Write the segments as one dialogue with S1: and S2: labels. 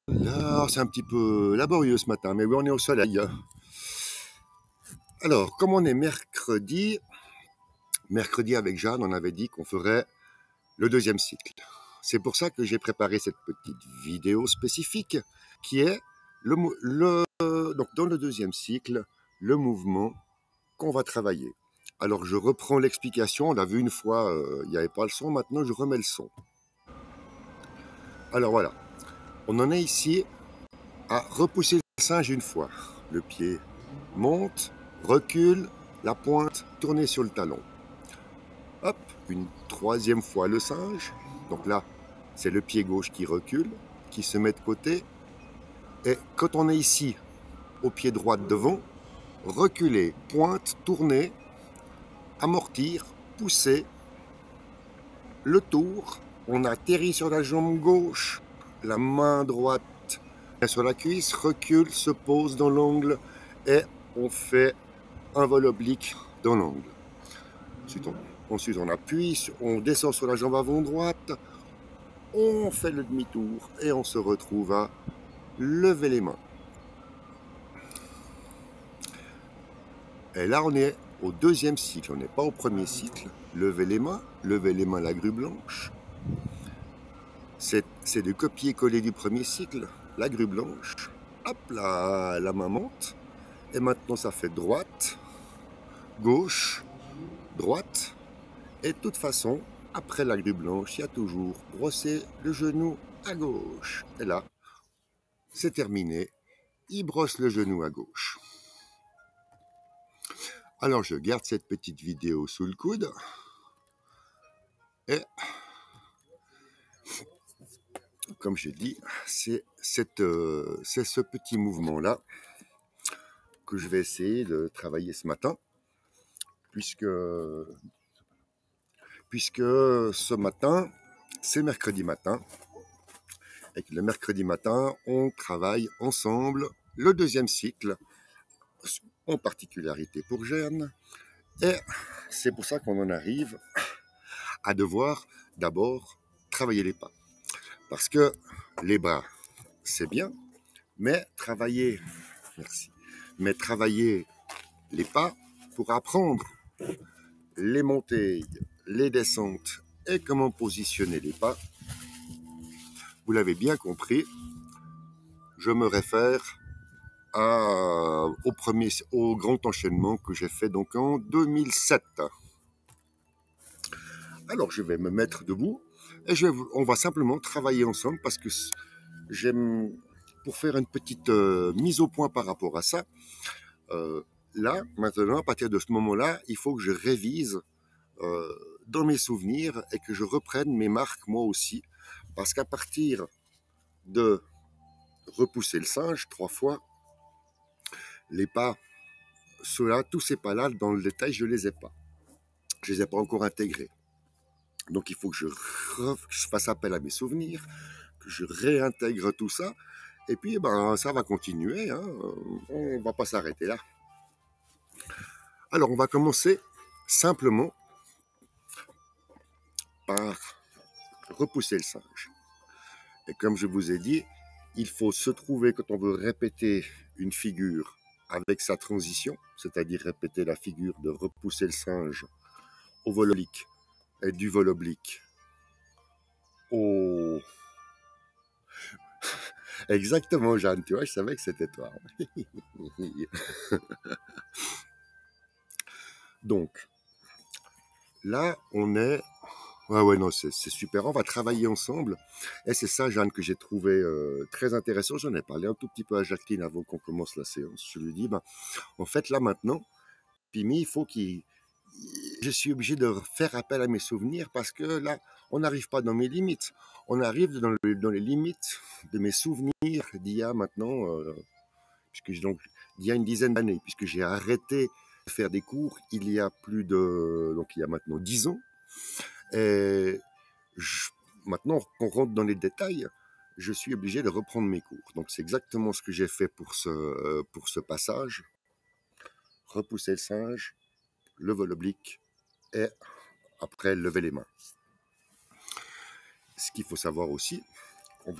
S1: Là, c'est un petit peu laborieux ce matin, mais oui, on est au soleil. Alors, comme on est mercredi avec Jeanne, on avait dit qu'on ferait le deuxième cycle. C'est pour ça que j'ai préparé cette petite vidéo spécifique qui est donc dans le deuxième cycle, le mouvement qu'on va travailler. Alors, je reprends l'explication. On l'a vu une fois, il n'y avait pas le son. Maintenant, je remets le son. Alors voilà, on en est ici à repousser le singe une fois. Le pied monte, recule, la pointe tournée sur le talon. Hop, une troisième fois le singe. Donc là, c'est le pied gauche qui recule, qui se met de côté. Et quand on est ici, au pied droit devant, reculer, pointe, tourner, amortir, pousser, le tour. On atterrit sur la jambe gauche, la main droite sur la cuisse, recule, se pose dans l'angle et on fait un vol oblique dans l'angle. Ensuite, on appuie, on descend sur la jambe avant droite, on fait le demi-tour et on se retrouve à lever les mains. Et là, on est au deuxième cycle, on n'est pas au premier cycle. Lever les mains, la grue blanche. C'est de copier-coller du premier cycle, la grue blanche. Hop, la main monte. Et maintenant, ça fait droite, gauche, droite. Et de toute façon, après la grue blanche, il y a toujours brosser le genou à gauche. Et là, c'est terminé. Il brosse le genou à gauche. Alors, je garde cette petite vidéo sous le coude. Et, comme je dis, c'est ce petit mouvement-là que je vais essayer de travailler ce matin. Puisque ce matin, c'est mercredi matin. Et que le mercredi matin, on travaille ensemble le deuxième cycle, en particularité pour Jeanne. Et c'est pour ça qu'on en arrive à devoir d'abord travailler les pas. Parce que les bras, c'est bien, mais travailler les pas pour apprendre les montées, les descentes et comment positionner les pas, vous l'avez bien compris, je me réfère au grand enchaînement que j'ai fait donc en 2007. Alors je vais me mettre debout et on va simplement travailler ensemble parce que j'aime, pour faire une petite mise au point par rapport à ça, là, maintenant, à partir de ce moment-là, il faut que je révise dans mes souvenirs et que je reprenne mes marques moi aussi. Parce qu'à partir de repousser le singe 3 fois, les pas, ceux-là, tous ces pas-là, dans le détail, je ne les ai pas. Je ne les ai pas encore intégrés. Donc il faut que je fasse appel à mes souvenirs, que je réintègre tout ça. Et puis, ça va continuer. Hein. On ne va pas s'arrêter là. Alors, on va commencer simplement par repousser le singe. Et comme je vous ai dit, il faut se trouver, quand on veut répéter une figure avec sa transition, c'est-à-dire répéter la figure de repousser le singe au vol oblique et du vol oblique au... Exactement, Jeanne, tu vois, je savais que c'était toi. Donc, là, on est Ouais, ouais, non, c'est super. On va travailler ensemble. Et c'est ça, Jeanne, que j'ai trouvé très intéressant. J'en ai parlé un tout petit peu à Jacqueline avant qu'on commence la séance. Je lui dis, ben, en fait, là maintenant, Pimi, il faut qu'il. Je suis obligé de faire appel à mes souvenirs parce que là, on n'arrive pas dans mes limites. On arrive dans les limites de mes souvenirs d'il y a maintenant, donc, d'il y a une dizaine d'années, puisque j'ai arrêté de faire des cours il y a donc il y a maintenant 10 ans. Et je- maintenant qu'on rentre dans les détails, je suis obligé de reprendre mes cours. Donc c'est exactement ce que j'ai fait pour ce passage. Repousser le singe, le vol oblique et après lever les mains. Ce qu'il faut savoir aussi,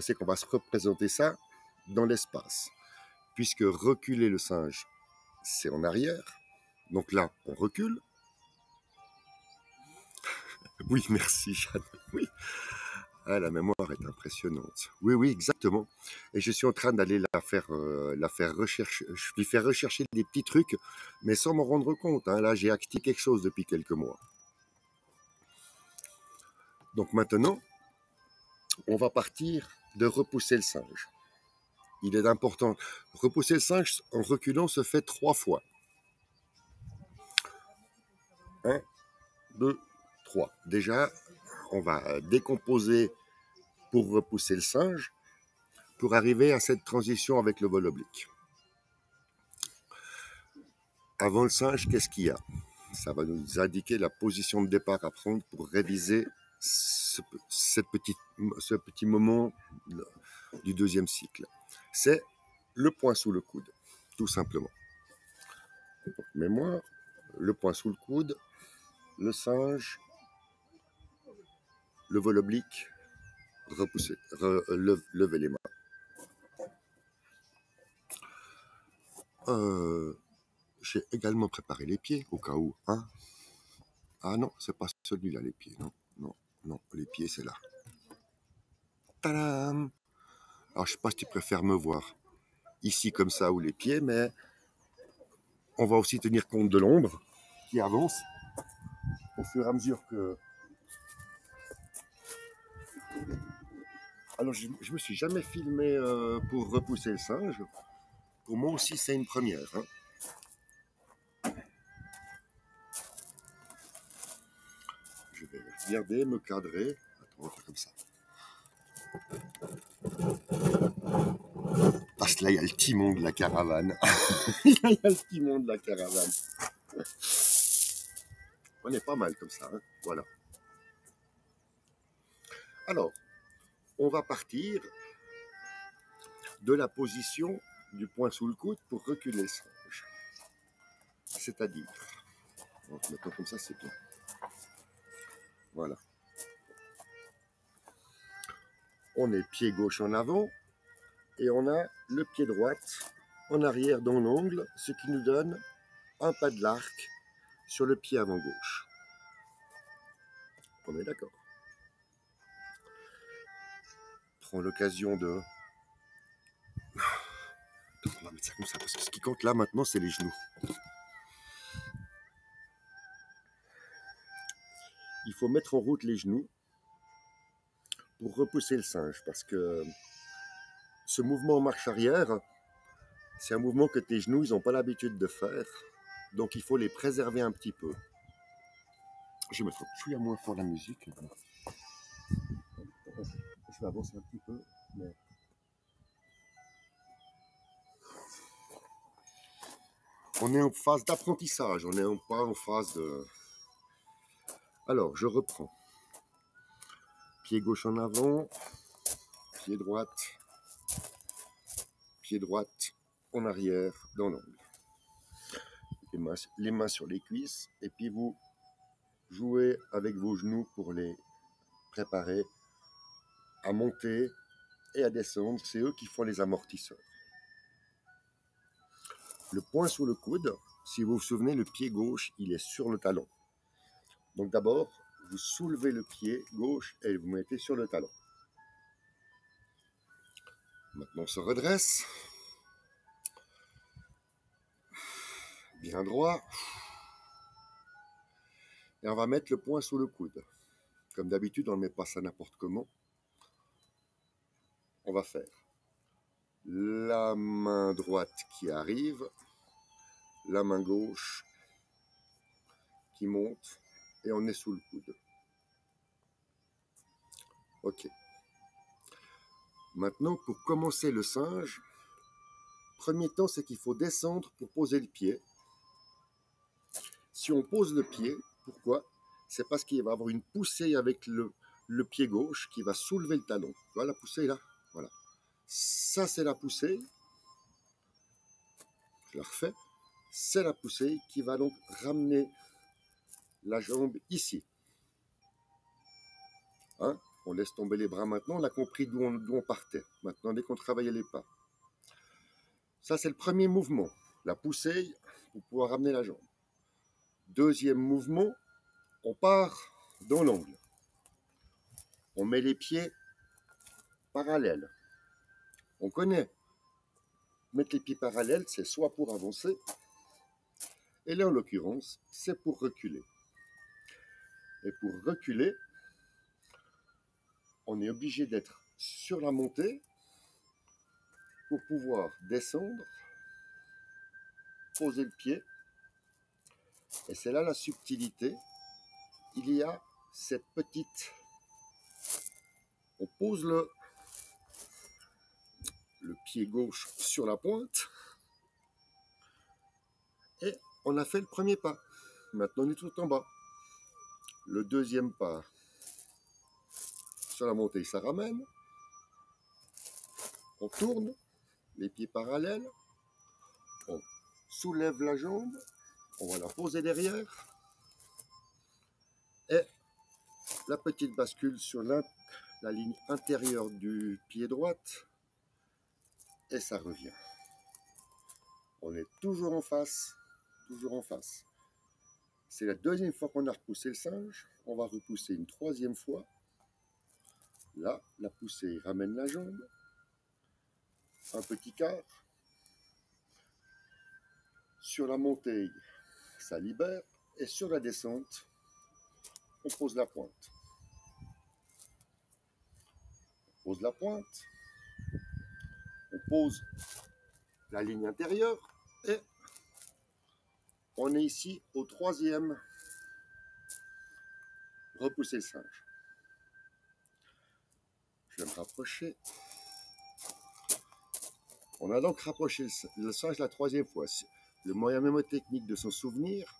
S1: c'est qu'on va se représenter ça dans l'espace. Puisque reculer le singe, c'est en arrière. Donc là, on recule. Oui, merci, Jeanne. Oui. Ah, la mémoire est impressionnante. Oui, oui, exactement. Et je suis en train d'aller la faire rechercher. Je lui fais rechercher des petits trucs, mais sans m'en rendre compte, hein. Là, j'ai acté quelque chose depuis quelques mois. Donc maintenant, on va partir de repousser le singe. Il est important. Repousser le singe en reculant se fait 3 fois. 1, 2, 3. Déjà, on va décomposer pour repousser le singe pour arriver à cette transition avec le vol oblique. Avant le singe, qu'est-ce qu'il y a? Ça va nous indiquer la position de départ à prendre pour réviser ce petit moment du deuxième cycle. C'est le poing sous le coude, tout simplement. Donc, mémoire, le poing sous le coude, le singe, le vol oblique, repousser, lever les mains. J'ai également préparé les pieds au cas où. Hein. Ah non, c'est pas celui-là, les pieds. Non, non, non, les pieds, c'est là. Tadam! Alors, je sais pas si tu préfères me voir ici comme ça ou les pieds, mais on va aussi tenir compte de l'ombre qui avance au fur et à mesure que. Alors, je me suis jamais filmé pour repousser le singe. Pour moi aussi, c'est une première. Hein. Je vais regarder, me cadrer. Attends, on va faire comme ça. Parce que là, il y a le timon de la caravane. Il y a le timon de la caravane. On est pas mal comme ça. Hein. Voilà. Alors, on va partir de la position du poing sous le coude pour reculer le singe. C'est-à-dire, maintenant comme ça, c'est bien. Voilà. On est pied gauche en avant et on a le pied droit en arrière dans l'ongle, ce qui nous donne un pas de l'arc sur le pied avant gauche. On est d'accord. Prends l'occasion de... On va mettre ça comme ça parce que ce qui compte là maintenant, c'est les genoux. Il faut mettre en route les genoux pour repousser le singe parce que ce mouvement en marche arrière, c'est un mouvement que tes genoux, ils n'ont pas l'habitude de faire. Donc il faut les préserver un petit peu. Je vais mettre un chouïa moins fort la musique. Je vais avancer un petit peu. Mais... On est en phase d'apprentissage, on n'est pas en phase de... Alors, je reprends. Pied gauche en avant, pied droite en arrière dans l'angle. Les mains sur les cuisses et puis vous jouez avec vos genoux pour les préparer à monter et à descendre. C'est eux qui font les amortisseurs. Le poing sous le coude, si vous vous souvenez, le pied gauche, il est sur le talon. Donc d'abord, vous soulevez le pied gauche et vous mettez sur le talon. Maintenant, on se redresse. Bien droit. Et on va mettre le poing sous le coude. Comme d'habitude, on ne met pas ça n'importe comment. On va faire la main droite qui arrive, la main gauche qui monte, et on est sous le coude. Ok. Maintenant, pour commencer le singe, premier temps, c'est qu'il faut descendre pour poser le pied. Si on pose le pied, pourquoi? C'est parce qu'il va avoir une poussée avec le pied gauche qui va soulever le talon. Tu vois la poussée là? Voilà. Ça, c'est la poussée. Je la refais. C'est la poussée qui va donc ramener la jambe ici. Hein? On laisse tomber les bras maintenant. On a compris d'où on partait. Maintenant, dès qu'on travaillait les pas. Ça, c'est le premier mouvement. La poussée pour pouvoir ramener la jambe. Deuxième mouvement, on part dans l'angle. On met les pieds parallèles. On connaît. Mettre les pieds parallèles, c'est soit pour avancer, et là, en l'occurrence, c'est pour reculer. Et pour reculer, on est obligé d'être sur la montée pour pouvoir descendre, poser le pied. Et c'est là la subtilité. Il y a cette petite... On pose le pied gauche sur la pointe. Et on a fait le premier pas. Maintenant, on est tout en bas. Le deuxième pas sur la montée, ça ramène. On tourne, les pieds parallèles. On soulève la jambe. On va la poser derrière. Et la petite bascule sur la ligne intérieure du pied droite. Et ça revient. On est toujours en face. Toujours en face. C'est la deuxième fois qu'on a repoussé le singe. On va repousser une troisième fois. Là, la poussée ramène la jambe. Un petit quart. Sur la montée, ça libère. Et sur la descente, on pose la pointe. On pose la pointe. On pose la ligne intérieure. Et on est ici au troisième. Repousser le singe. Je vais me rapprocher. On a donc rapproché le singe la troisième fois. Le moyen mnémotechnique de s'en souvenir,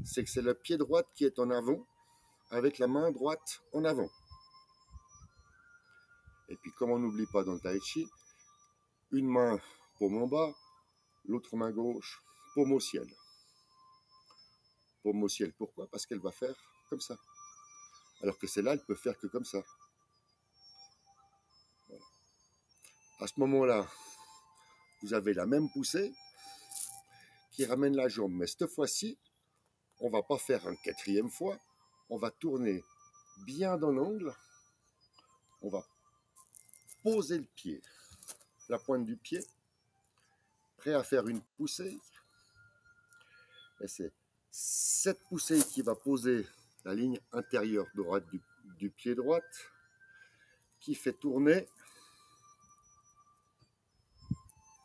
S1: c'est que c'est le pied droit qui est en avant, avec la main droite en avant. Et puis comme on n'oublie pas dans le tai chi, une main paume en bas, l'autre main gauche, paume au ciel. Paume au ciel, pourquoi? Parce qu'elle va faire comme ça. Alors que celle-là, elle peut faire que comme ça. Voilà. À ce moment-là, vous avez la même poussée qui ramène la jambe. Mais cette fois-ci, on ne va pas faire une quatrième fois. On va tourner bien dans l'angle. On va poser le pied, la pointe du pied, prêt à faire une poussée. Et c'est cette poussée qui va poser la ligne intérieure droite du pied droit, qui fait tourner.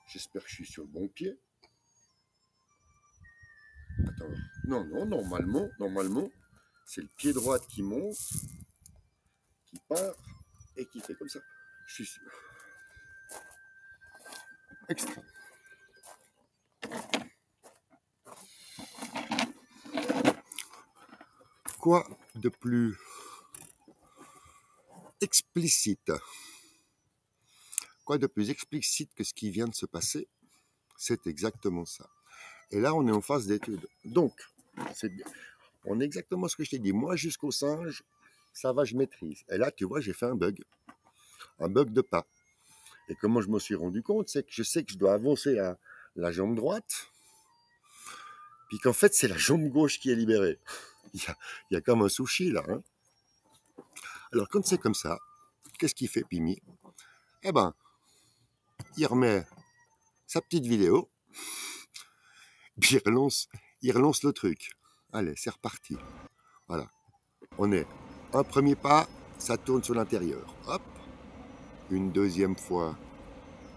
S1: J'espère que je suis sur le bon pied. Attends, non, normalement, c'est le pied droit qui monte, qui part et qui fait comme ça. Je suis extra. Quoi de plus explicite? Quoi de plus explicite que ce qui vient de se passer? C'est exactement ça. Et là, on est en phase d'étude. Donc, c'est bien. On est exactement ce que je t'ai dit. Moi, jusqu'au singe, ça va, je maîtrise. Et là, tu vois, j'ai fait un bug de pas. Et comment je me suis rendu compte, c'est que je sais que je dois avancer à la jambe droite, puis qu'en fait, c'est la jambe gauche qui est libérée. Il y a comme un sushi, là. Hein. Alors, quand c'est comme ça, qu'est-ce qu'il fait, Pimi? Eh ben, il remet sa petite vidéo, puis il relance le truc. Allez, c'est reparti. Voilà. On est un premier pas, ça tourne sur l'intérieur. Hop. Une deuxième fois,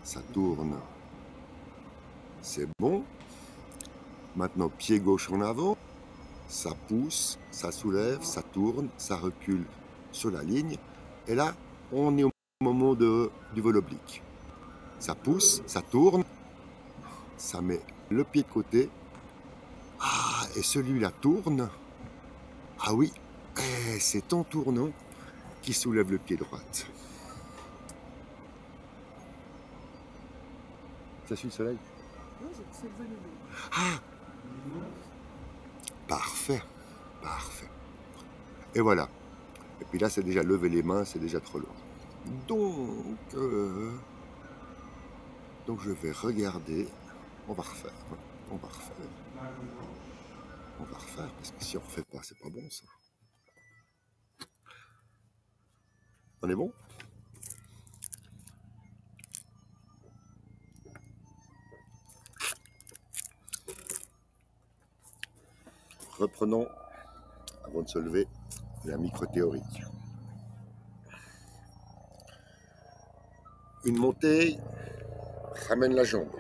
S1: ça tourne. C'est bon. Maintenant, pied gauche en avant. Ça pousse, ça soulève, ça tourne, ça recule sur la ligne. Et là, on est au moment du vol oblique. Ça pousse, ça tourne, ça met le pied de côté. Ah, et celui-là tourne. Ah oui, et c'est en tournant qu'il soulève le pied droit. Ça suit le soleil?
S2: Non, c'est le vélo.
S1: Ah, parfait, parfait. Et voilà. Et puis là, c'est déjà lever les mains, c'est déjà trop loin. Donc je vais regarder. On va refaire. On va refaire. On va refaire, parce que si on refait pas, c'est pas bon ça. On est bon? Reprenons, avant de se lever, la micro-théorique. Une montée ramène la jambe.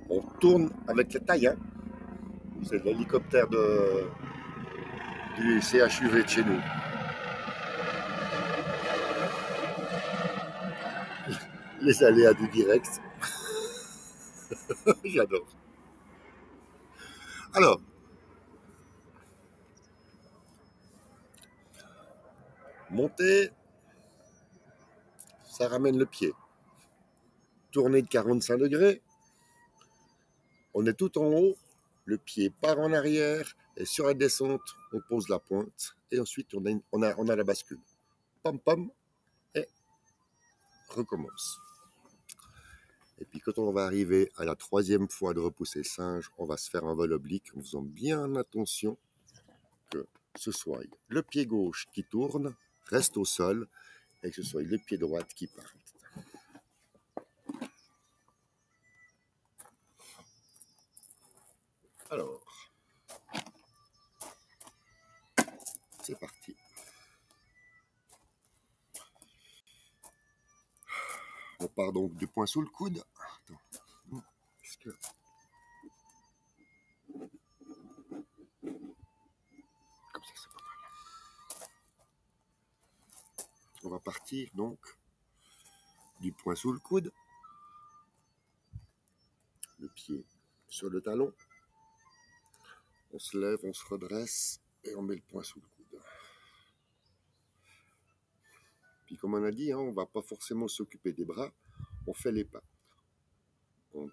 S1: On tourne avec la taille. Hein. C'est l'hélicoptère du CHUV de chez nous. Les aléas du direct. J'adore. Alors, monter, ça ramène le pied. Tourner de 45 degrés, on est tout en haut, le pied part en arrière, et sur la descente, on pose la pointe, et ensuite on a la bascule. Pam pam, et recommence. Et puis quand on va arriver à la troisième fois de repousser le singe, on va se faire un vol oblique en faisant bien attention que ce soit le pied gauche qui tourne, reste au sol, et que ce soit le pied droit qui parte. Alors, c'est parti. On part donc du point sous le coude. Attends. Est-ce que... Comme ça, c'est pas mal. On va partir donc du point sous le coude. Le pied sur le talon. On se lève, on se redresse et on met le poing sous le coude. Puis comme on a dit, hein, on ne va pas forcément s'occuper des bras, on fait les pas. Vous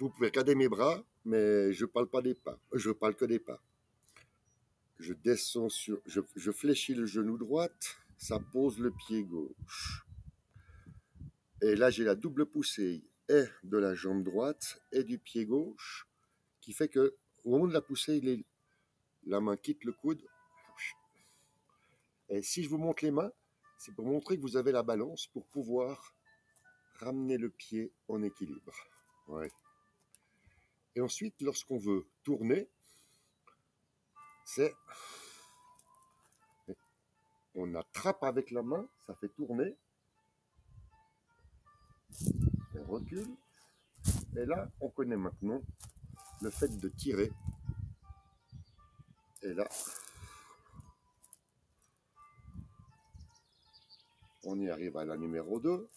S1: pouvez regarder mes bras, mais je ne parle pas des pas. Je parle que des pas. Je descends je fléchis le genou droit, ça pose le pied gauche. Et là, j'ai la double poussée et de la jambe droite et du pied gauche, qui fait que au moment de la poussée, la main quitte le coude. Et si je vous montre les mains, c'est pour montrer que vous avez la balance pour pouvoir ramener le pied en équilibre. Ouais. Et ensuite, lorsqu'on veut tourner, c'est... On attrape avec la main, ça fait tourner. On recule. Et là, on connaît maintenant le fait de tirer. Et là, on y arrive à la numéro 2.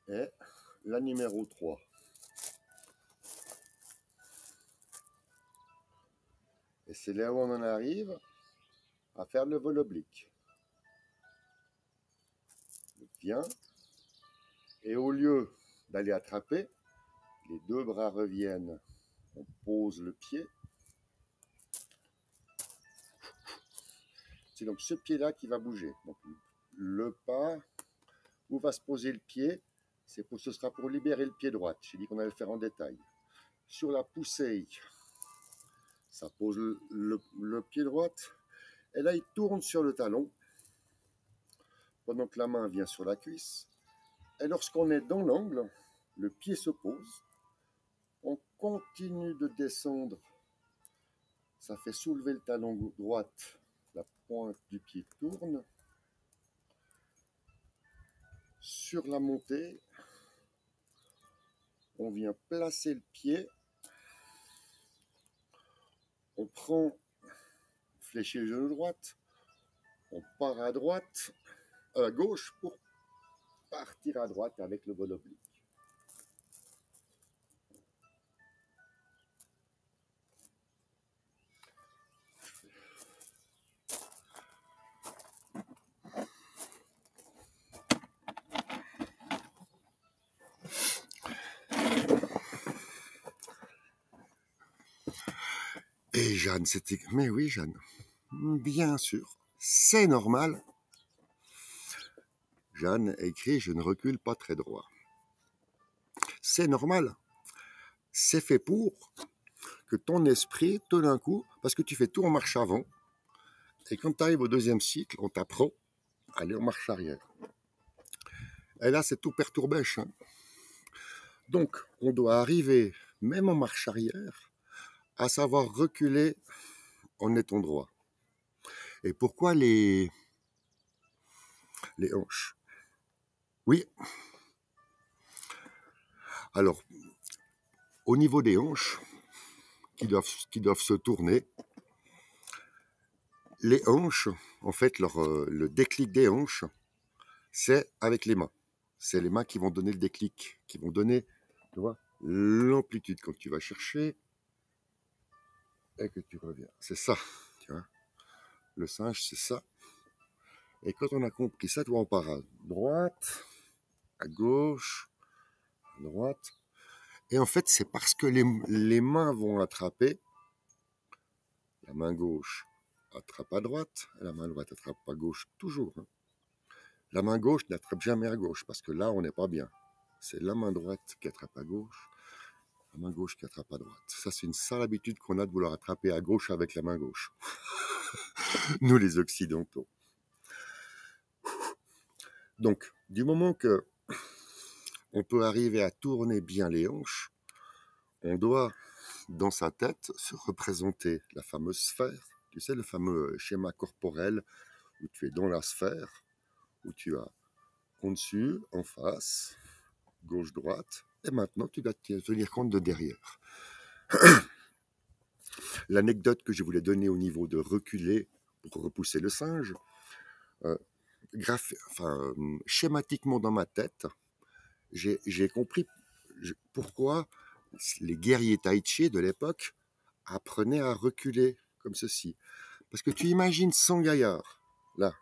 S1: Et la numéro 3. Et c'est là où on en arrive à faire le vol oblique. On vient, et au lieu d'aller attraper, les deux bras reviennent, on pose le pied. C'est donc ce pied-là qui va bouger. Donc, le pas, où va se poser le pied, ce sera pour libérer le pied droit. J'ai dit qu'on allait le faire en détail. Sur la poussée, ça pose le pied droit. Et là, il tourne sur le talon. pendant que la main vient sur la cuisse. Et lorsqu'on est dans l'angle, le pied se pose. On continue de descendre. Ça fait soulever le talon droite. La pointe du pied tourne. Sur la montée, on vient placer le pied. On prend, fléchit le genou droite. On part à droite, à gauche pour partir à droite avec le vol oblique. Et Jeanne, c'était... Mais oui, Jeanne, bien sûr, c'est normal. Jeanne écrit « Je ne recule pas très droit ». C'est normal. C'est fait pour que ton esprit, tout d'un coup, parce que tu fais tout en marche avant, et quand tu arrives au deuxième cycle, on t'apprend à aller en marche arrière. Et là, c'est tout perturbèche. Hein. Donc, on doit arriver, même en marche arrière, à savoir reculer en étant droit. Et pourquoi les hanches? Oui. Alors, au niveau des hanches, qui doivent se tourner, les hanches, en fait, le déclic des hanches, c'est avec les mains. C'est les mains qui vont donner le déclic, qui vont donner, tu vois, l'amplitude quand tu vas chercher et que tu reviens. C'est ça, tu vois. Le singe, c'est ça. Et quand on a compris ça, on part à droite, à gauche, à droite. Et en fait, c'est parce que les mains vont attraper. La main gauche attrape à droite, et la main droite attrape à gauche, toujours. Hein. La main gauche n'attrape jamais à gauche, parce que là, on n'est pas bien. C'est la main droite qui attrape à gauche, la main gauche qui attrape à droite. Ça, c'est une sale habitude qu'on a de vouloir attraper à gauche avec la main gauche. Nous, les Occidentaux. Donc, du moment que on peut arriver à tourner bien les hanches, on doit, dans sa tête, se représenter la fameuse sphère. Tu sais, le fameux schéma corporel où tu es dans la sphère, où tu as en dessus, en face, gauche, droite, et maintenant tu dois tenir compte de derrière. L'anecdote que je voulais donner au niveau de reculer pour repousser le singe, schématiquement dans ma tête, j'ai compris pourquoi les guerriers taïchi de l'époque apprenaient à reculer comme ceci. Parce que tu imagines 100 gaillards, là,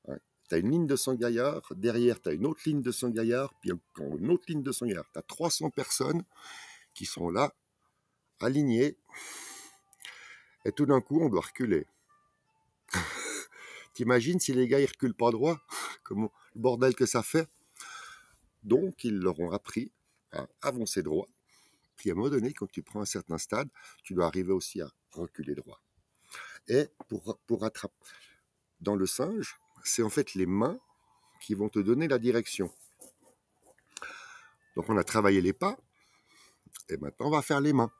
S1: hein, tu as une ligne de 100 gaillards, derrière tu as une autre ligne de 100 gaillards, puis encore une autre ligne de 100 gaillards. Tu as 300 personnes qui sont là, alignées, et tout d'un coup on doit reculer. T'imagines si les gars ils reculent pas droit, comment le bordel que ça fait. Donc ils leur ont appris à avancer droit. Puis à un moment donné, quand tu prends un certain stade, tu dois arriver aussi à reculer droit. Et pour attraper dans le singe, c'est en fait les mains qui vont te donner la direction. Donc on a travaillé les pas, et maintenant on va faire les mains.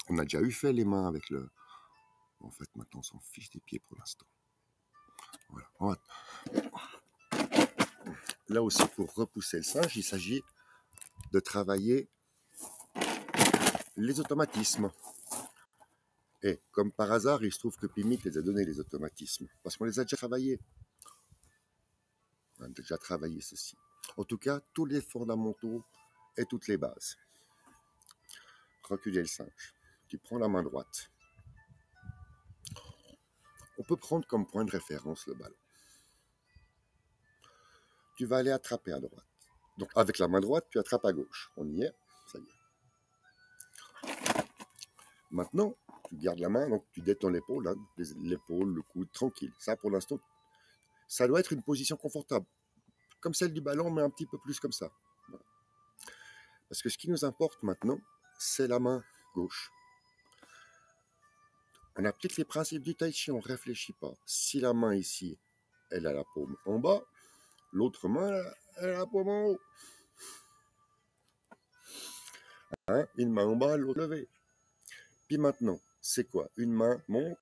S1: On a déjà fait les mains avec le... En fait, maintenant on s'en fiche des pieds pour l'instant. Voilà. Là aussi, pour repousser le singe, il s'agit de travailler les automatismes. Et comme par hasard, il se trouve que Pimit les a donné les automatismes, parce qu'on les a déjà travaillés. On a déjà travaillé ceci. En tout cas, tous les fondamentaux et toutes les bases. Reculer le singe. Tu prends la main droite. On peut prendre comme point de référence le ballon. Tu vas aller attraper à droite. Donc avec la main droite, tu attrapes à gauche. On y est, ça y est. Maintenant, tu gardes la main, donc tu détends l'épaule, hein, l'épaule, le coude, tranquille. Ça, pour l'instant, ça doit être une position confortable. Comme celle du ballon, mais un petit peu plus comme ça. Voilà. Parce que ce qui nous importe maintenant, c'est la main gauche. On applique les principes du tai chi, on ne réfléchit pas. Si la main ici, elle a la paume en bas, L'autre main, elle a la paume en haut. Hein, une main en bas, l'autre levée. Puis maintenant, c'est quoi? Une main monte,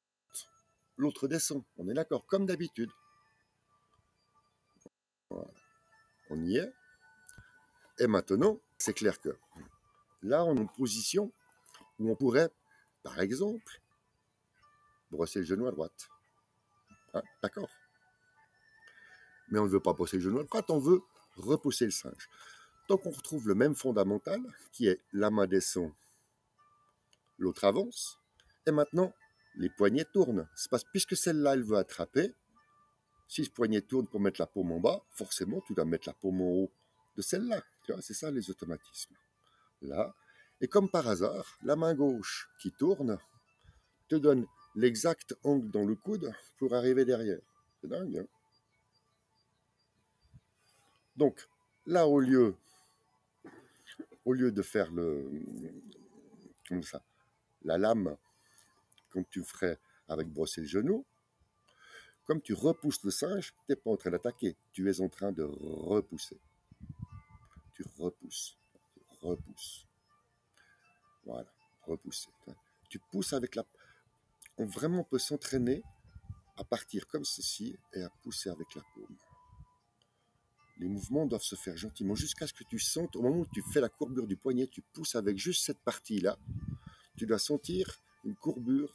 S1: l'autre descend. On est d'accord, comme d'habitude. Voilà. On y est. Et maintenant, c'est clair que là, on est en position où on pourrait, par exemple, brosser le genou à droite. Hein, d'accord. Mais on ne veut pas brosser le genou à droite, on veut repousser le singe. Donc on retrouve le même fondamental, qui est la main descend, l'autre avance. Et maintenant, les poignets tournent. C'est parce, puisque celle-là, elle veut attraper, si ce poignet tourne pour mettre la paume en bas, forcément, tu dois mettre la paume en haut de celle-là. Tu vois, c'est ça les automatismes. Là, et comme par hasard, la main gauche qui tourne te donne l'exact angle dans le coude pour arriver derrière. C'est dingue, hein? Donc, là, au lieu de faire comme ça, la lame, comme tu ferais avec brosser le genou, comme tu repousses le singe, tu n'es pas en train d'attaquer, tu es en train de repousser. Tu repousses, tu repousses. Voilà, repousser. Tu pousses avec la... On vraiment peut s'entraîner à partir comme ceci et à pousser avec la paume. Les mouvements doivent se faire gentiment jusqu'à ce que tu sentes, au moment où tu fais la courbure du poignet, tu pousses avec juste cette partie-là, tu dois sentir une courbure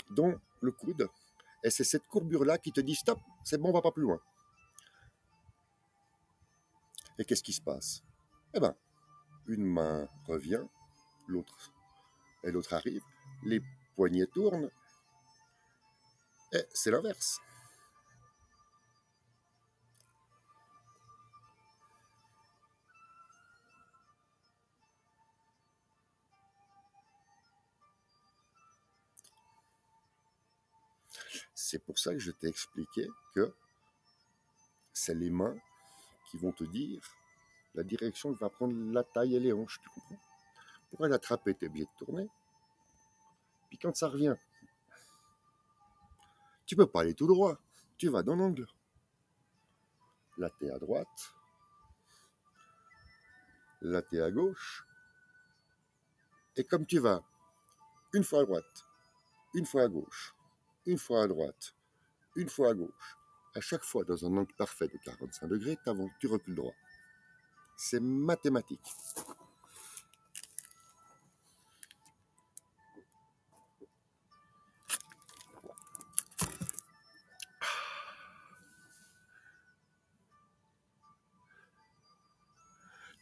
S1: dans le coude. Et c'est cette courbure-là qui te dit stop, c'est bon, on va pas plus loin. Et qu'est-ce qui se passe? Eh bien, une main revient, l'autre arrive, les poignets tournent, et c'est l'inverse. C'est pour ça que je t'ai expliqué que c'est les mains qui vont te dire la direction que va prendre la taille et les hanches, tu comprends? Pour l'attraper, tu es obligé de tourner. Puis quand ça revient, tu peux pas aller tout droit, tu vas dans l'angle. Là, tu es à droite, là, tu es à gauche. Et comme tu vas une fois à droite, une fois à gauche, une fois à droite, une fois à gauche, à chaque fois dans un angle parfait de 45 degrés, tu recules droit. C'est mathématique.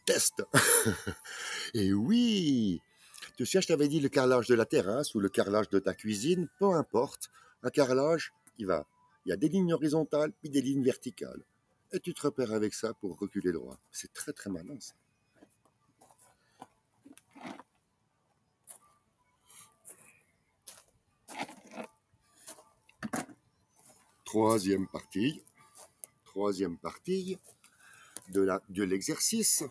S1: Test. Et oui, tu sais, je t'avais dit le carrelage de la terrasse ou le carrelage de ta cuisine, peu importe, un carrelage, il y a des lignes horizontales puis des lignes verticales. Et tu te repères avec ça pour reculer droit. C'est très très malin ça. Troisième partie de l'exercice.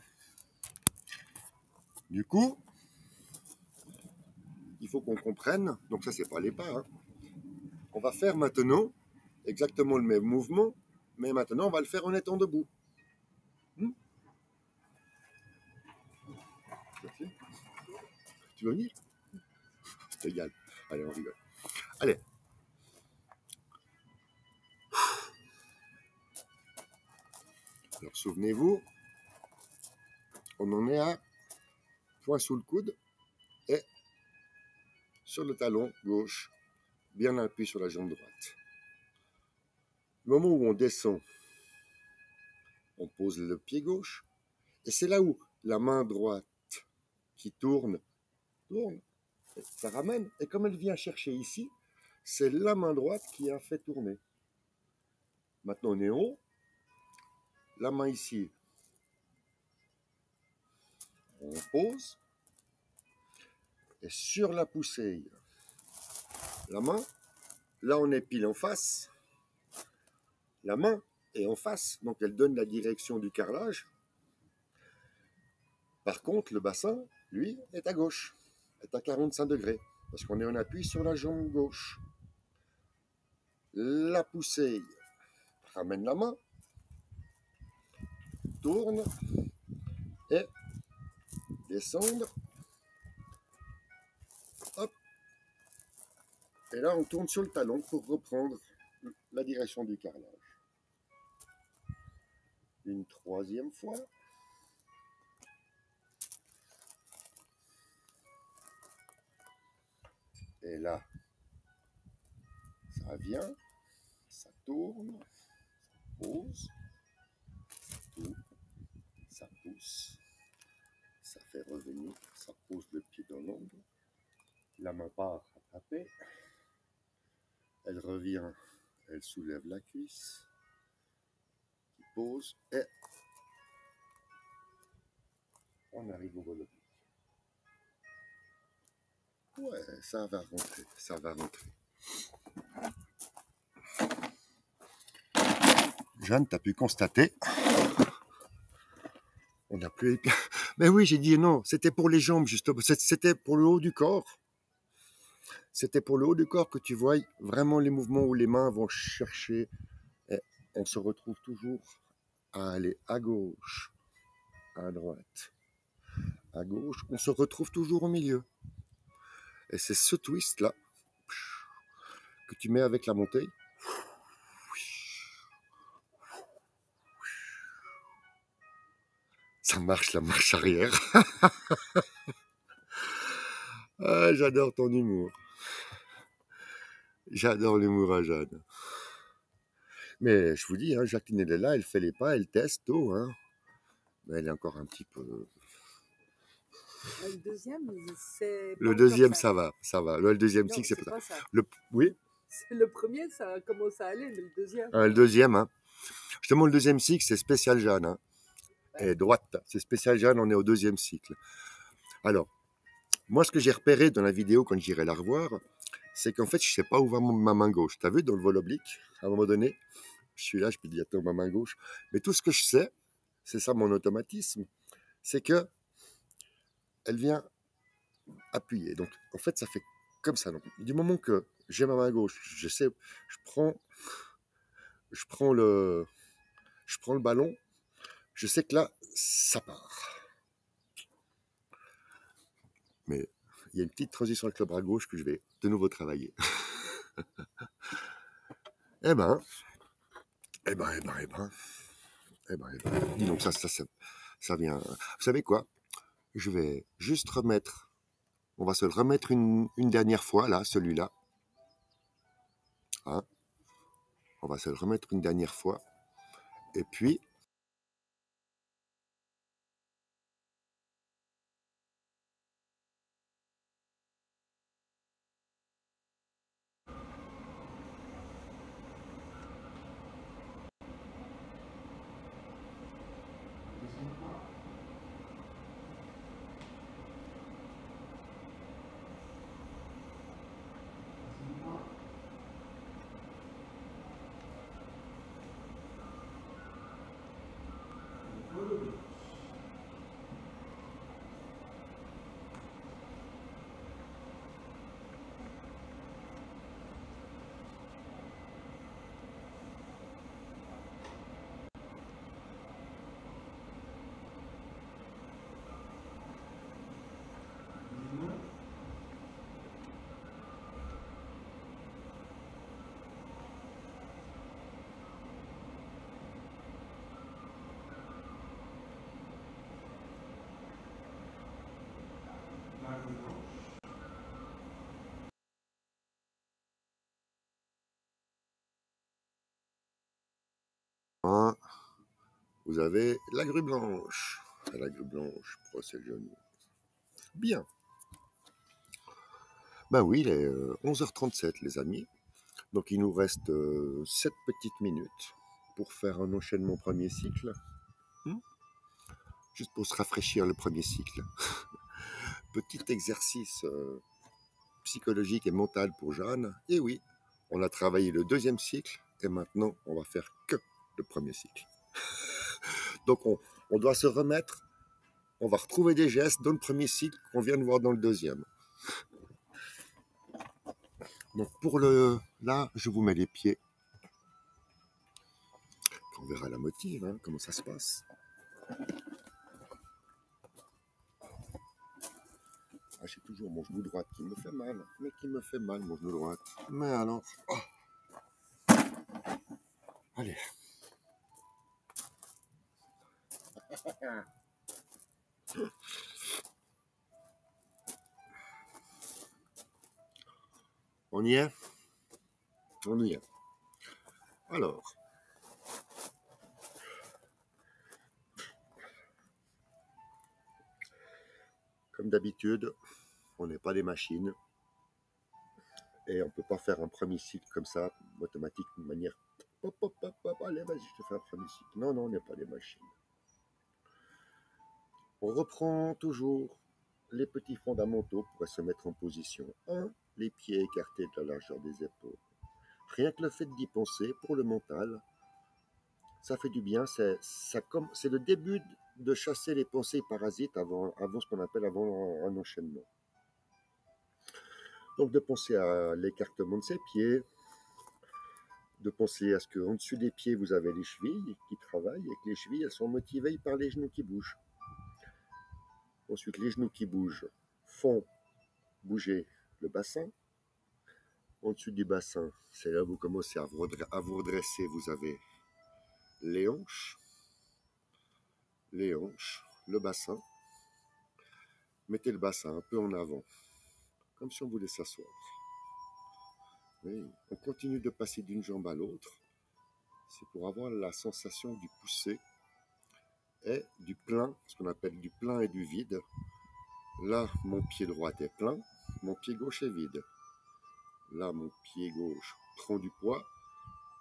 S1: Du coup, il faut qu'on comprenne, donc ça c'est pas les pas, hein. On va faire maintenant exactement le même mouvement, mais maintenant on va le faire en étant debout. Tu veux venir? C'est égal. Allez, on rigole. Allez. Alors souvenez-vous, on en est à point sous le coude et sur le talon gauche, bien appuyé sur la jambe droite. Le moment où on descend, on pose le pied gauche et c'est là où la main droite qui tourne, ça ramène et comme elle vient chercher ici, c'est la main droite qui a fait tourner. Maintenant on est en haut, la main ici, on pose et sur la poussée, la main, là on est pile en face, la main est en face, donc elle donne la direction du carrelage. Par contre, le bassin, lui, est à gauche, est à 45 degrés, parce qu'on est en appui sur la jambe gauche. La poussée ramène la main, tourne et descendre. Hop. Et là, on tourne sur le talon pour reprendre la direction du carrelage. Une troisième fois. Et là, ça vient, ça tourne, ça pose, ça tourne, ça pousse, ça fait revenir, ça pose le pied dans l'ombre, la main part attraper, elle revient, elle soulève la cuisse, pose et on arrive au vol oblique. Ouais, ça va rentrer, ça va rentrer. Jeanne, tu as pu constater, on n'a plus... Mais oui, j'ai dit non, c'était pour les jambes justement, c'était pour le haut du corps. C'était pour le haut du corps que tu vois vraiment les mouvements où les mains vont chercher. Et on se retrouve toujours à aller à gauche, à droite, à gauche. On se retrouve toujours au milieu. Et c'est ce twist-là que tu mets avec la montée. Ça marche la marche arrière. Ah, j'adore ton humour. J'adore l'humour à Jeanne. Mais je vous dis, hein, Jacqueline, elle est là, elle fait les pas, elle teste tout. Hein. Mais elle est encore un petit peu...
S2: Le deuxième, c'est
S1: Le deuxième, ça va, ça va. Le deuxième cycle, c'est
S2: pas ça.
S1: Oui.
S2: Le premier, ça commence à aller, mais le deuxième...
S1: Le deuxième, hein. Justement, le deuxième cycle, c'est spécial Jeanne. Hein. Et droite, c'est spécial Jeanne, on est au deuxième cycle. Alors, moi, ce que j'ai repéré dans la vidéo quand j'irai la revoir, c'est qu'en fait, je ne sais pas où va ma main gauche. Tu as vu, dans le vol oblique, à un moment donné, je suis là, je peux dire, attends, ma main gauche. Mais tout ce que je sais, c'est ça mon automatisme, c'est que elle vient appuyer. Donc, en fait, ça fait comme ça. Donc, du moment que j'ai ma main gauche, je sais, je prends le ballon, je sais que là, ça part. Mais il y a une petite transition avec le bras gauche que je vais de nouveau travailler. Eh ben. Dis donc, ça vient. Vous savez quoi? Je vais juste remettre. On va se le remettre une dernière fois, là, celui-là. Hein? On va se le remettre une dernière fois. Et puis. Vous avez la grue blanche. La grue blanche, procès le genou. Bien. Ben oui, il est 11h37, les amis. Donc il nous reste 7 petites minutes pour faire un enchaînement premier cycle. Juste pour se rafraîchir le premier cycle. Petit exercice psychologique et mental pour Jeanne. Et oui, on a travaillé le deuxième cycle et maintenant on va faire que le premier cycle. Donc on doit se remettre, on va retrouver des gestes dans le premier cycle qu'on vient de voir dans le deuxième. Donc pour là, je vous mets les pieds. On verra la motive, hein, comment ça se passe. Ah, j'ai toujours mon genou droit qui me fait mal, mais qui me fait mal, mon genou droit. Mais alors, oh. Allez. On y est? On y est. Alors, comme d'habitude, on n'est pas des machines et on ne peut pas faire un premier cycle comme ça, automatique, de manière hop, hop, hop, hop, allez, vas-y, je te fais un premier cycle. Non, non, on n'est pas des machines. On reprend toujours les petits fondamentaux pour se mettre en position. 1. Les pieds écartés de la largeur des épaules. Rien que le fait d'y penser, pour le mental, ça fait du bien. C'est le début de chasser les pensées parasites avant ce qu'on appelle avant un enchaînement. Donc de penser à l'écartement de ses pieds, de penser à ce qu'en dessus des pieds, vous avez les chevilles qui travaillent et que les chevilles, elles sont motivées par les genoux qui bougent. Ensuite, les genoux qui bougent font bouger le bassin. Au-dessus du bassin, c'est là où vous commencez à vous redresser. Vous avez les hanches, le bassin. Mettez le bassin un peu en avant, comme si on voulait s'asseoir. Oui. On continue de passer d'une jambe à l'autre. C'est pour avoir la sensation du pousser et du plein, ce qu'on appelle du plein et du vide. Là, mon pied droit est plein, mon pied gauche est vide. Là, mon pied gauche prend du poids.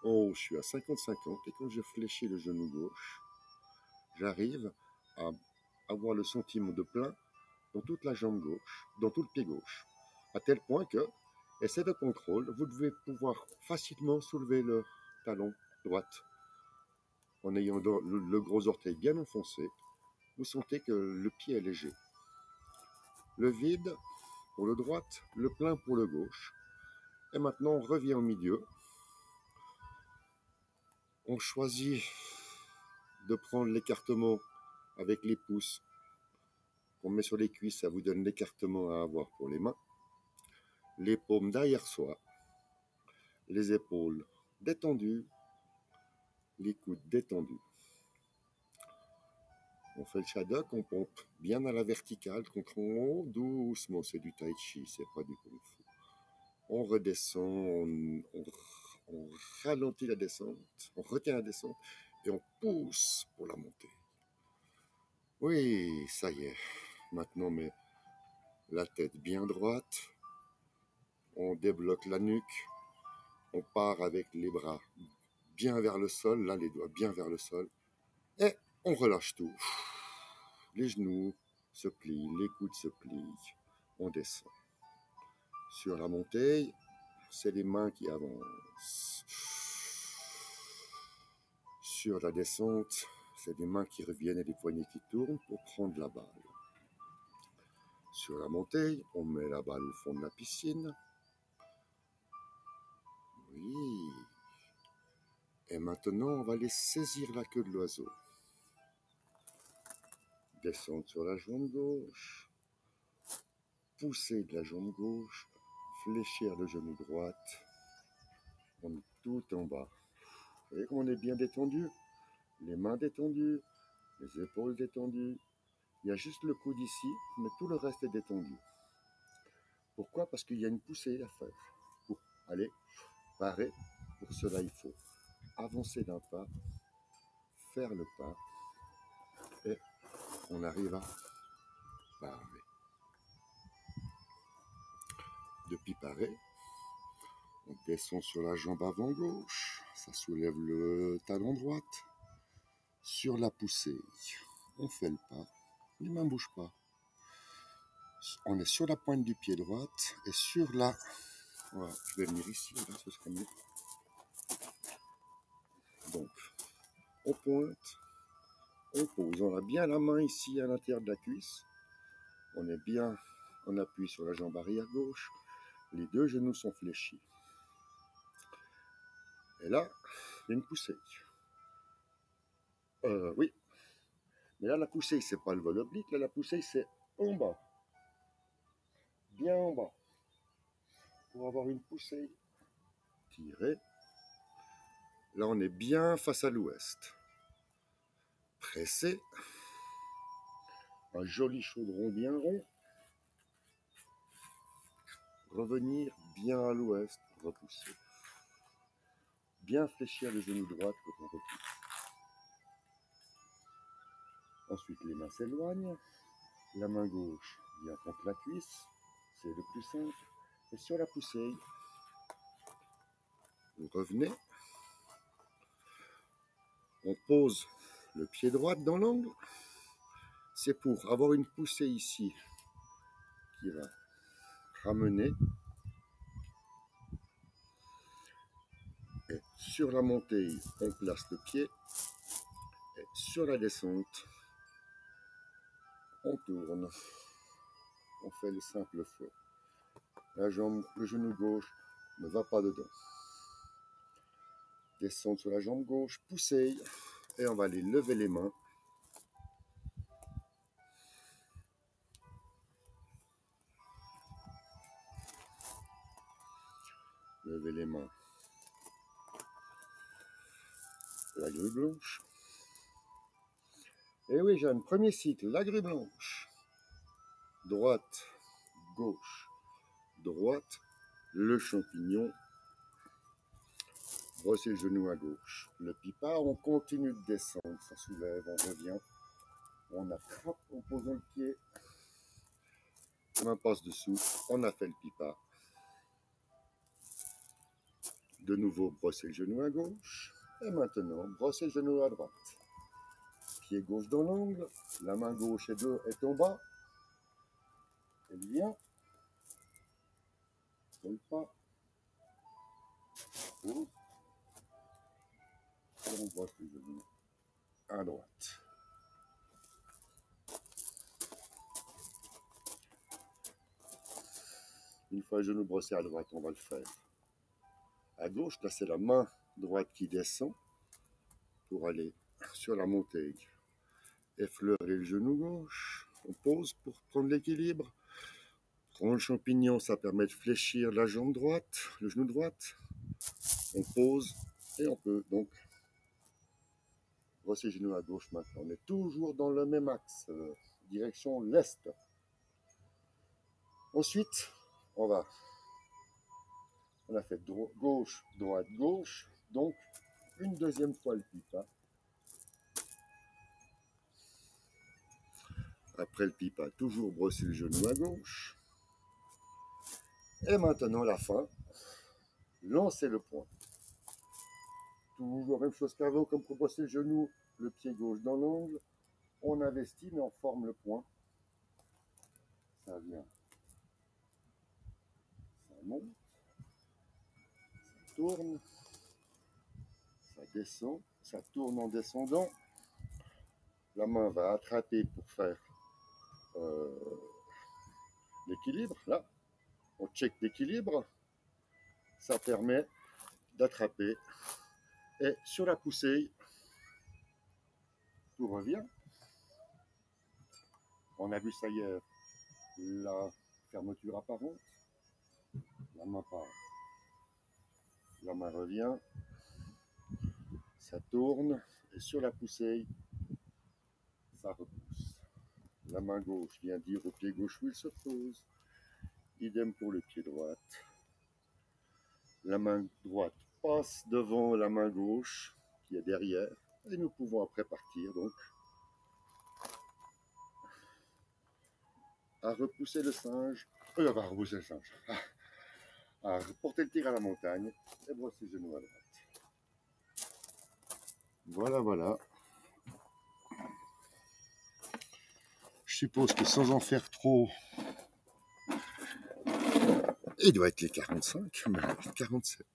S1: En haut, je suis à 50-50 et quand je fléchis le genou gauche, j'arrive à avoir le sentiment de plein dans toute la jambe gauche, dans tout le pied gauche, à tel point que, essai de contrôle, vous devez pouvoir facilement soulever le talon droite en ayant le gros orteil bien enfoncé. Vous sentez que le pied est léger. Le vide pour le droite, le plein pour le gauche. Et maintenant, on revient au milieu. On choisit de prendre l'écartement avec les pouces qu'on met sur les cuisses. Ça vous donne l'écartement à avoir pour les mains. Les paumes derrière soi. Les épaules détendues. Les coudes détendus. On fait le Shadok, on pompe bien à la verticale, contre en haut, doucement. C'est du tai chi, c'est pas du kung fu. On redescend, on ralentit la descente, on retient la descente et on pousse pour la montée. Oui, ça y est. Maintenant, on met la tête bien droite, on débloque la nuque, on part avec les bras bien vers le sol, là les doigts bien vers le sol, et on relâche tout. Les genoux se plient, les coudes se plient, on descend. Sur la montée, c'est les mains qui avancent. Sur la descente, c'est les mains qui reviennent et les poignets qui tournent pour prendre la balle. Sur la montée, on met la balle au fond de la piscine. Oui. Et maintenant, on va aller saisir la queue de l'oiseau. Descendre sur la jambe gauche. Pousser de la jambe gauche. Fléchir le genou droite. On est tout en bas. Vous voyez comme on est bien détendu? Les mains détendues, les épaules détendues. Il y a juste le coude ici, mais tout le reste est détendu. Pourquoi? Parce qu'il y a une poussée à faire. Pour aller parer, pour cela il faut avancer d'un pas, faire le pas, et on arrive à parer. Depuis parer, on descend sur la jambe avant gauche, ça soulève le talon droite. Sur la poussée, on fait le pas, les mains ne bougent pas. On est sur la pointe du pied droite et sur la... Voilà, je vais venir ici, là, ce sera mieux. Donc, on pointe, on pose, on a bien la main ici à l'intérieur de la cuisse. On est bien, on appuie sur la jambe arrière gauche. Les deux genoux sont fléchis. Et là, il y a une poussée. Oui. Mais là, la poussée, c'est pas le vol oblique. Là, la poussée, c'est en bas. Bien en bas. Pour avoir une poussée tirée. Là, on est bien face à l'ouest. Pressé. Un joli chaudron bien rond. Revenir bien à l'ouest. Repousser. Bien fléchir le genou droit quand on repousse. Ensuite, les mains s'éloignent. La main gauche vient contre la cuisse. C'est le plus simple. Et sur la poussée, vous revenez. On pose le pied droit dans l'angle. C'est pour avoir une poussée ici qui va ramener. Et sur la montée, on place le pied. Et sur la descente, on tourne. On fait le simple fouet. La jambe, le genou gauche ne va pas dedans. Descendre sur la jambe gauche, poussée. Et on va aller lever les mains. Lever les mains. La grue blanche. Et oui, Jeanne, premier cycle, la grue blanche. Droite, gauche, droite, le champignon. Brosser le genou à gauche. Le pipa, on continue de descendre, ça soulève, on revient. On attrape en posant le pied. Main passe dessous, on a fait le pipa. De nouveau, brosser le genou à gauche. Et maintenant, brosser le genou à droite. Pied gauche dans l'angle, la main gauche est en bas. Elle vient. Seul pas. Oh. Et on brosse le genou à droite. Une fois le genou brossé à droite, on va le faire. À gauche, là c'est la main droite qui descend pour aller sur la montée. Effleurer le genou gauche. On pose pour prendre l'équilibre. Prendre le champignon, ça permet de fléchir la jambe droite, le genou droite. On pose et on peut donc brosser le genou à gauche maintenant. On est toujours dans le même axe, direction l'est. Ensuite, on a fait gauche, droite, gauche. Donc, une deuxième fois le pipa. Après le pipa, toujours brosser le genou à gauche. Et maintenant, la fin. Lancer le poing. Toujours même chose qu'avant, comme pour brosser le genou, le pied gauche dans l'angle. On investit, mais on forme le poing. Ça vient. Ça monte. Ça tourne. Ça descend. Ça tourne en descendant. La main va attraper pour faire l'équilibre. Là, on check l'équilibre. Ça permet d'attraper. Et sur la poussée, tout revient. On a vu ça hier, la fermeture apparente. La main part. La main revient. Ça tourne. Et sur la poussée, ça repousse. La main gauche vient dire au pied gauche où il se pose. Idem pour le pied droit. La main droite passe devant la main gauche qui est derrière. Et nous pouvons après partir donc à repousser le singe. À repousser le singe. À porter le tir à la montagne et brosser les genoux à droite. Voilà, voilà. Je suppose que sans en faire trop, il doit être les 45, mais 47.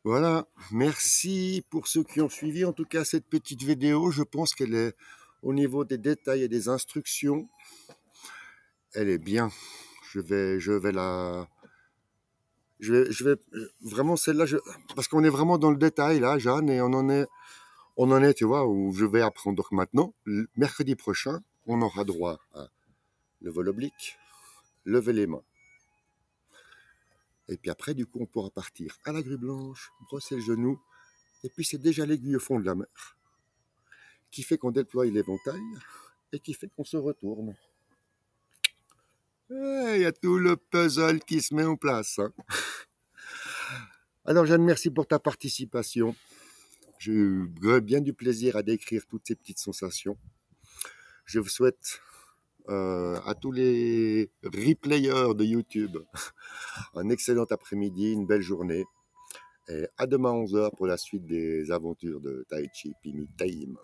S1: Voilà, merci pour ceux qui ont suivi en tout cas cette petite vidéo. Je pense qu'elle est au niveau des détails et des instructions. Elle est bien. Je vais vraiment celle-là, parce qu'on est vraiment dans le détail là, Jeanne, et on en est, tu vois, où je vais apprendre. Donc maintenant, mercredi prochain, on aura droit à le vol oblique, lever les mains. Et puis après, du coup, on pourra partir à la grue blanche, brosser le genou, et puis c'est déjà l'aiguille au fond de la mer, qui fait qu'on déploie l'éventail, et qui fait qu'on se retourne. Il y a tout le puzzle qui se met en place. Hein. Alors Jeanne, merci pour ta participation. J'ai eu bien du plaisir à décrire toutes ces petites sensations. Je vous souhaite à tous les replayers de YouTube un excellent après-midi, une belle journée. Et à demain 11h pour la suite des aventures de Tai Chi Pimi Taïm.